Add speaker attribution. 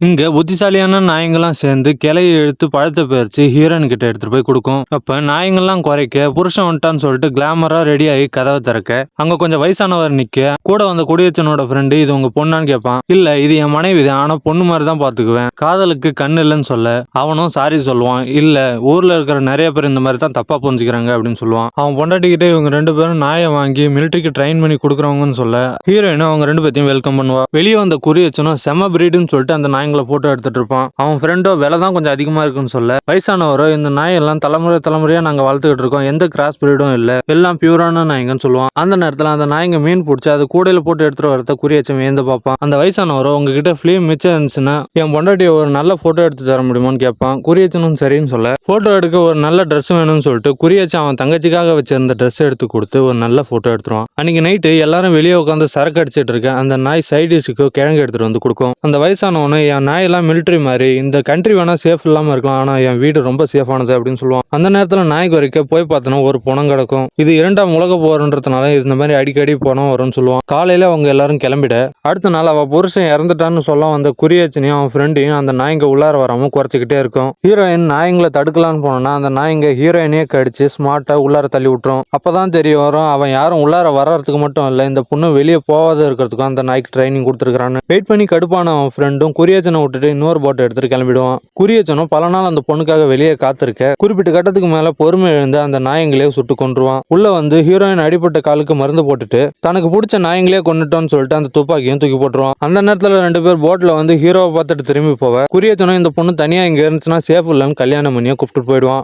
Speaker 1: இங்க புத்திசாலியான நாய்ங்கலாம் சேர்ந்து கிளைய இழுத்து பழத்தை பறிச்சு ஹீரோயின் கிட்ட எடுத்துட்டு போய் கொடுக்கும். அப்ப நாய்ங்கெல்லாம் குறைக்க புருஷன் வந்துட்டான்னு சொல்லிட்டு கிளாமரா ரெடி ஆகி கதவை திறக்க அங்க கொஞ்சம் வயசானவர் நிக்க கூட வந்த குடியச்சனோட ஃப்ரெண்டு இது உங்க பொண்ணான்னு கேட்பான். இல்ல இது என் மனைவி தான், ஆனா பொண்ணு மாதிரி தான் பாத்துக்குவேன், காதலுக்கு கண்ணு இல்லைன்னு சொல்ல அவனும் சாரி சொல்லுவான். இல்ல ஊர்ல இருக்கிற நிறைய பேர் இந்த மாதிரி தான் தப்பா புரிஞ்சுக்கிறாங்க அப்படின்னு சொல்லுவான். அவன் பொண்டாட்டிக்கிட்டே இவங்க ரெண்டு பேரும் நாயை வாங்கி மிலிட்டரிக்கு ட்ரெயின் பண்ணி கொடுக்குறவங்கன்னு சொல்ல ஹீரோயினும் அவங்க ரெண்டு பேத்தையும் வெல்கம் பண்ணுவா. வெளியே வந்த குடியச்சனும் செம பிரீடுன்னு சொல்லிட்டு அந்த நாய்ங்களை போட்டோ எடுத்துட்டு இருப்பான். அவன் ஃப்ரெண்டோ விலை தான் கொஞ்சம் அதிகமா இருக்குன்னு சொல்ல வயசானவரோ இந்த நாயெல்லாம் தலைமுறையா நாங்க வளர்த்துக்கிட்டு இருக்கோம், எந்த கிராஸ் பிரீடும் இல்ல, எல்லாம் பியூரான நாய்ங்கன்னு சொல்லுவான். அந்த நேரத்துல அந்த நாய்ங்க மீன் பிடிச்சி அது கூடையில போட்டு எடுத்துட்டு வரத குறியச்சம் ஏந்து பார்ப்பான். அந்த வயசானவரோ உங்ககிட்ட பிலிம் மிச்சம் இருந்துச்சுன்னா என் பொண்டாட்டிய ஒரு நல்ல போட்டோ எடுத்து தர முடியுமான்னு கேட்பான். குறியச்சனும் சரின்னு சொல்ல போட்டோ எடுக்க ஒரு நல்ல ட்ரெஸ் வேணும்னு சொல்லிட்டு குறியச்சன் அவன் தங்கச்சிக்காக வச்சிருந்த ட்ரெஸ் எடுத்து கொடுத்து ஒரு நல்ல போட்டோ எடுத்துருவான். அன்னைக்கு நைட்டு எல்லாரும் வெளியே உட்காந்து சரக்கு அடிச்சிட்டு இருக்க அந்த நாய் சைடிஷுக்கு கிழங்கு எடுத்துட்டு வந்து கொடுக்கும். அந்த வயசானவனு என் நாய் எல்லாம் மிலிட்டரி மாதிரி இந்த கண்ட்ரி வேணா சேஃப் இல்லாம இருக்கலாம், ஆனா என் வீடு ரொம்ப சேஃபானது அப்படின்னு சொல்லுவான். அந்த நேரத்துல நாய் குறைக்க போய் பார்த்தோன்னா ஒரு பணம் கிடக்கும். இது இரண்டாம் உலக போறன்றதுனால இந்த மாதிரி அடிக்கடி பணம் வரும்னு சொல்லுவான். காலையில அவங்க எல்லாரும் கிளம்பிட அடுத்த நாள் அவ புருஷன் இறந்துட்டான்னு சொல்ல வந்த குறியச்சனையும் அவன் ஃப்ரெண்டையும் அந்த நாய்ங்க உள்ளார வராம குறைச்சிக்கிட்டே இருக்கும். ஹீரோயின் நாய்ங்களை தடுக்கலான்னு போனோம்னா அந்த நாய்ங்க ஹீரோயினே கடிச்சு ஸ்மார்ட்டா உள்ளார தள்ளி விட்டுரும். அப்பதான் தெரிய வரும் அவன் யாரும் உள்ளார வர்றதுக்கு மட்டும் இல்ல, இந்த பொண்ணு வெளியே போகாத இருக்கிறதுக்கும் அந்த நாய்க்கு ட்ரைனிங் கொடுத்துருக்கான்னு. வெயிட் பண்ணி கடுப்பான அவன் ஃப்ரெண்டும் குறியச்சனை விட்டுட்டு இன்னொரு போட்டை எடுத்துட்டு கிளம்பிடுவான். குறியச்சனும் பல நாள் அந்த பொண்ணுக்காக வெளியே காத்திருக்க குறிப்பிட்ட கட்டத்துக்கு மேல பொறுமை எழுந்து அந்த நாயங்களே சுட்டு கொன்றுவான். உள்ள வந்து ஹீரோயின் அடிப்பட்ட காலுக்கு மருந்து போட்டுட்டு தனக்கு பிடிச்ச நாயங்களே கொண்டுட்டோன்னு சொல்லிட்டு அந்த துப்பாக்கியும் தூக்கி போட்டுருவான். அந்த நேரத்துல ரெண்டு பேர் போட்ல வந்து ஹீரோவை பார்த்துட்டு திரும்பி போவ குறியச்சனும் இந்த பொண்ணு தனியா இங்க இருந்துச்சுன்னா சேஃப் இல்லைன்னு கல்யாணம் பண்ணியா கூப்பிட்டு போயிடுவான்.